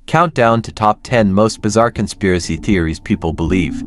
Countdown to Top 10 Most Bizarre Conspiracy Theories People Believe.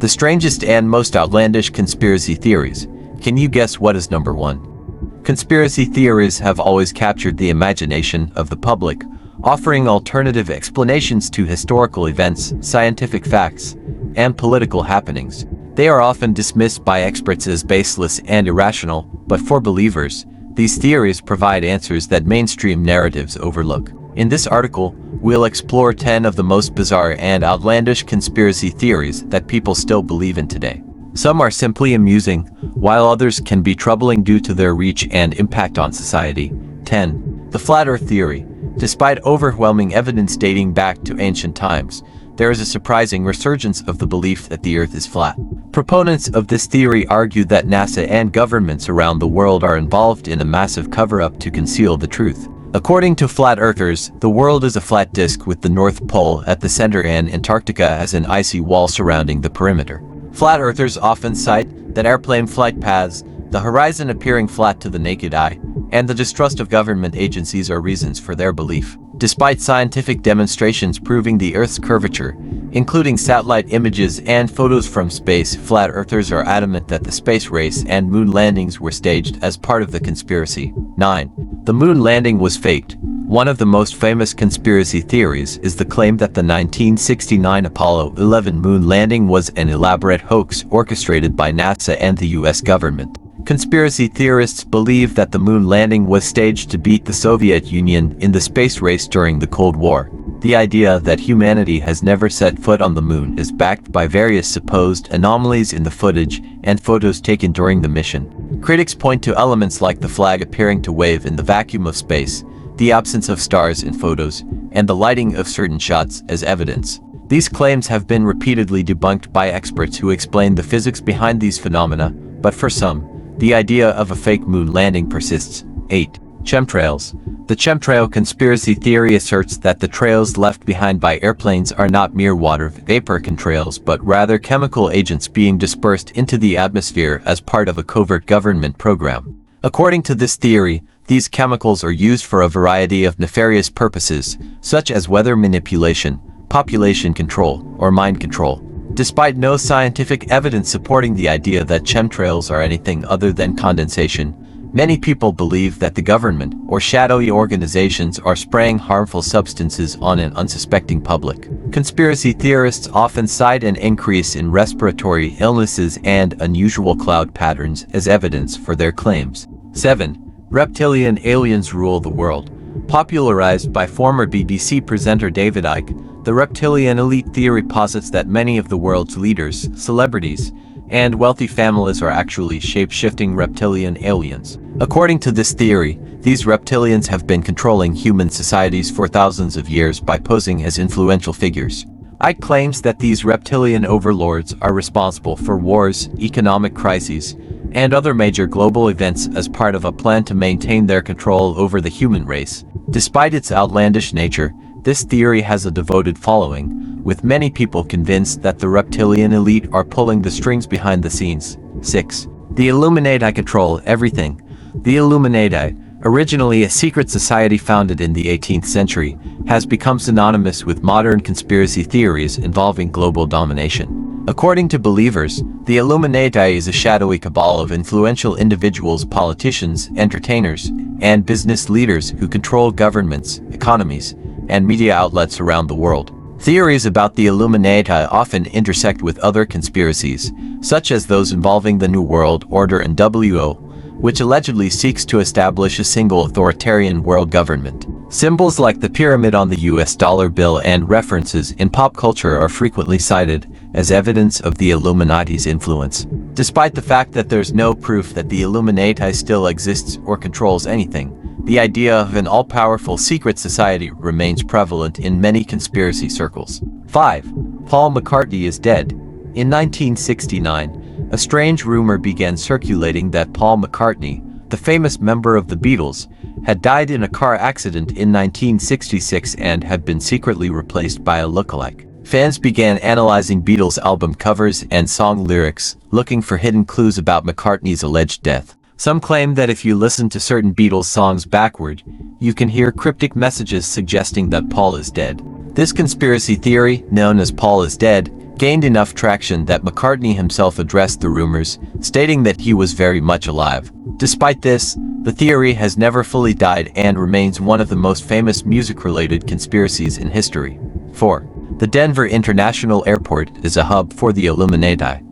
The strangest and most outlandish conspiracy theories. Can you guess what is number 1? Conspiracy theories have always captured the imagination of the public, offering alternative explanations to historical events, scientific facts, and political happenings. They are often dismissed by experts as baseless and irrational, but for believers, these theories provide answers that mainstream narratives overlook. In this article, we'll explore 10 of the most bizarre and outlandish conspiracy theories that people still believe in today. Some are simply amusing, while others can be troubling due to their reach and impact on society. 10. The Flat Earth Theory. Despite overwhelming evidence dating back to ancient times, there is a surprising resurgence of the belief that the Earth is flat. Proponents of this theory argue that NASA and governments around the world are involved in a massive cover-up to conceal the truth. According to flat earthers, the world is a flat disk with the North Pole at the center and Antarctica as an icy wall surrounding the perimeter. Flat earthers often cite that airplane flight paths, the horizon appearing flat to the naked eye, and the distrust of government agencies are reasons for their belief. Despite scientific demonstrations proving the Earth's curvature, including satellite images and photos from space, flat earthers are adamant that the space race and moon landings were staged as part of the conspiracy. 9. The moon landing was faked. One of the most famous conspiracy theories is the claim that the 1969 Apollo 11 moon landing was an elaborate hoax orchestrated by NASA and the US government. Conspiracy theorists believe that the moon landing was staged to beat the Soviet Union in the space race during the Cold War. The idea that humanity has never set foot on the moon is backed by various supposed anomalies in the footage and photos taken during the mission. Critics point to elements like the flag appearing to wave in the vacuum of space, the absence of stars in photos, and the lighting of certain shots as evidence. These claims have been repeatedly debunked by experts who explain the physics behind these phenomena, but for some, the idea of a fake moon landing persists. 8. Chemtrails. The chemtrail conspiracy theory asserts that the trails left behind by airplanes are not mere water vapor contrails but rather chemical agents being dispersed into the atmosphere as part of a covert government program. According to this theory, these chemicals are used for a variety of nefarious purposes, such as weather manipulation, population control, or mind control. Despite no scientific evidence supporting the idea that chemtrails are anything other than condensation, many people believe that the government or shadowy organizations are spraying harmful substances on an unsuspecting public. Conspiracy theorists often cite an increase in respiratory illnesses and unusual cloud patterns as evidence for their claims. 7. Reptilian aliens rule the world. Popularized by former BBC presenter David Icke, the reptilian elite theory posits that many of the world's leaders, celebrities, and wealthy families are actually shape-shifting reptilian aliens. According to this theory, these reptilians have been controlling human societies for thousands of years by posing as influential figures. Icke claims that these reptilian overlords are responsible for wars, economic crises, and other major global events as part of a plan to maintain their control over the human race. Despite its outlandish nature, this theory has a devoted following, with many people convinced that the reptilian elite are pulling the strings behind the scenes. 6. The Illuminati control everything. The Illuminati, originally a secret society founded in the 18th century, has become synonymous with modern conspiracy theories involving global domination. According to believers, the Illuminati is a shadowy cabal of influential individuals, politicians, entertainers, and business leaders who control governments, economies, and media outlets around the world. Theories about the Illuminati often intersect with other conspiracies, such as those involving the New World Order and WO, which allegedly seeks to establish a single authoritarian world government. Symbols like the pyramid on the US dollar bill and references in pop culture are frequently cited as evidence of the Illuminati's influence. Despite the fact that there's no proof that the Illuminati still exists or controls anything, the idea of an all-powerful secret society remains prevalent in many conspiracy circles. 5. Paul McCartney is dead. In 1969, a strange rumor began circulating that Paul McCartney, the famous member of the Beatles, had died in a car accident in 1966 and had been secretly replaced by a lookalike. Fans began analyzing Beatles album covers and song lyrics, looking for hidden clues about McCartney's alleged death. Some claim that if you listen to certain Beatles songs backward, you can hear cryptic messages suggesting that Paul is dead. This conspiracy theory, known as Paul is Dead, gained enough traction that McCartney himself addressed the rumors, stating that he was very much alive. Despite this, the theory has never fully died and remains one of the most famous music-related conspiracies in history. 4. The Denver International Airport is a hub for the Illuminati.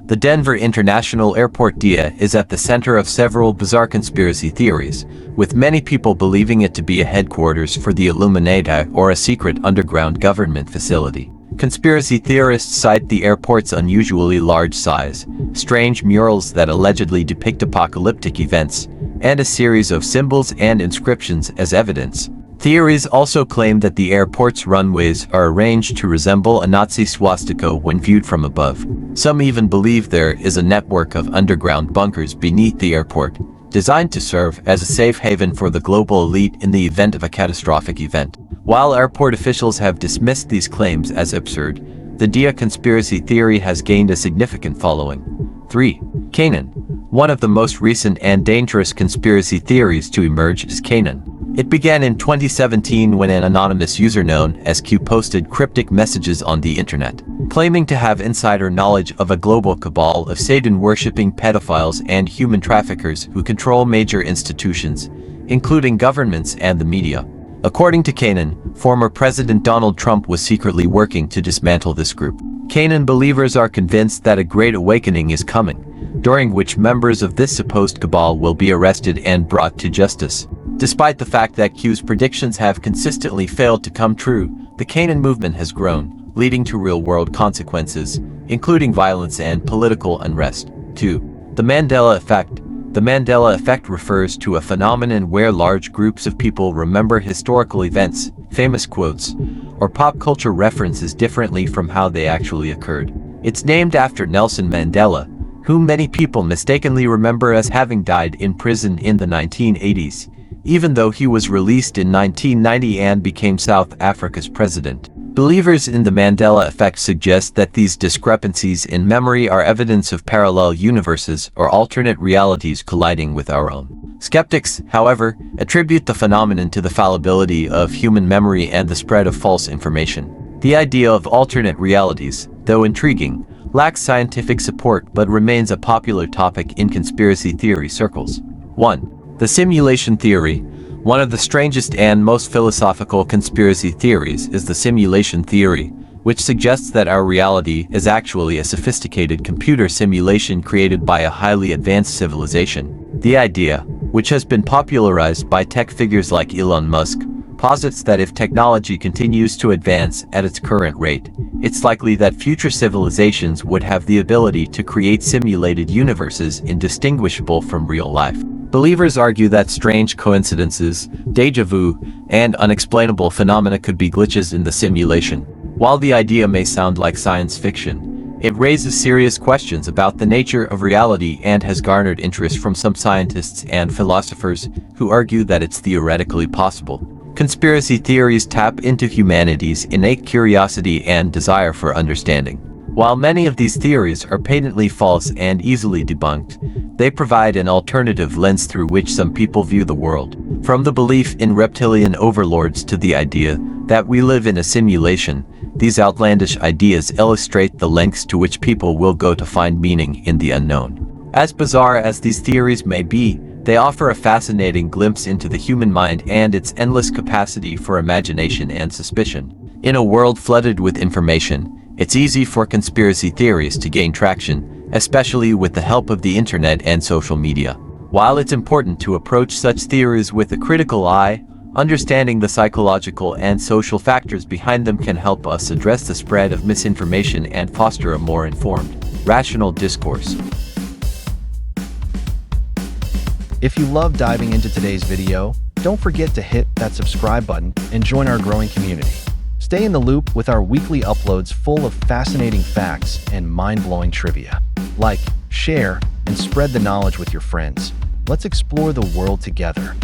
The Denver International Airport DIA is at the center of several bizarre conspiracy theories, with many people believing it to be a headquarters for the Illuminati or a secret underground government facility. Conspiracy theorists cite the airport's unusually large size, strange murals that allegedly depict apocalyptic events, and a series of symbols and inscriptions as evidence. Theories also claim that the airport's runways are arranged to resemble a Nazi swastika when viewed from above. Some even believe there is a network of underground bunkers beneath the airport, designed to serve as a safe haven for the global elite in the event of a catastrophic event. While airport officials have dismissed these claims as absurd, the DIA conspiracy theory has gained a significant following. 3. QAnon. One of the most recent and dangerous conspiracy theories to emerge is QAnon. It began in 2017 when an anonymous user known as Q posted cryptic messages on the internet, claiming to have insider knowledge of a global cabal of Satan-worshipping pedophiles and human traffickers who control major institutions, including governments and the media. According to QAnon, former President Donald Trump was secretly working to dismantle this group. QAnon believers are convinced that a great awakening is coming, during which members of this supposed cabal will be arrested and brought to justice. Despite the fact that Q's predictions have consistently failed to come true, the QAnon movement has grown, leading to real-world consequences, including violence and political unrest. 2. The Mandela effect. The Mandela effect refers to a phenomenon where large groups of people remember historical events, famous quotes, or pop culture references differently from how they actually occurred. It's named after Nelson Mandela, whom many people mistakenly remember as having died in prison in the 1980s. Even though he was released in 1990 and became South Africa's president. Believers in the Mandela effect suggest that these discrepancies in memory are evidence of parallel universes or alternate realities colliding with our own. Skeptics, however, attribute the phenomenon to the fallibility of human memory and the spread of false information. The idea of alternate realities, though intriguing, lacks scientific support but remains a popular topic in conspiracy theory circles. 1. The simulation theory. One of the strangest and most philosophical conspiracy theories is the simulation theory, which suggests that our reality is actually a sophisticated computer simulation created by a highly advanced civilization. The idea, which has been popularized by tech figures like Elon Musk, posits that if technology continues to advance at its current rate, it's likely that future civilizations would have the ability to create simulated universes indistinguishable from real life. Believers argue that strange coincidences, déjà vu, and unexplainable phenomena could be glitches in the simulation. While the idea may sound like science fiction, it raises serious questions about the nature of reality and has garnered interest from some scientists and philosophers who argue that it's theoretically possible. Conspiracy theories tap into humanity's innate curiosity and desire for understanding. While many of these theories are patently false and easily debunked, they provide an alternative lens through which some people view the world. From the belief in reptilian overlords to the idea that we live in a simulation, these outlandish ideas illustrate the lengths to which people will go to find meaning in the unknown. As bizarre as these theories may be, they offer a fascinating glimpse into the human mind and its endless capacity for imagination and suspicion. In a world flooded with information, it's easy for conspiracy theories to gain traction, especially with the help of the internet and social media. While it's important to approach such theories with a critical eye, understanding the psychological and social factors behind them can help us address the spread of misinformation and foster a more informed, rational discourse. If you love diving into today's video, don't forget to hit that subscribe button and join our growing community. Stay in the loop with our weekly uploads full of fascinating facts and mind-blowing trivia. Like, share, and spread the knowledge with your friends. Let's explore the world together.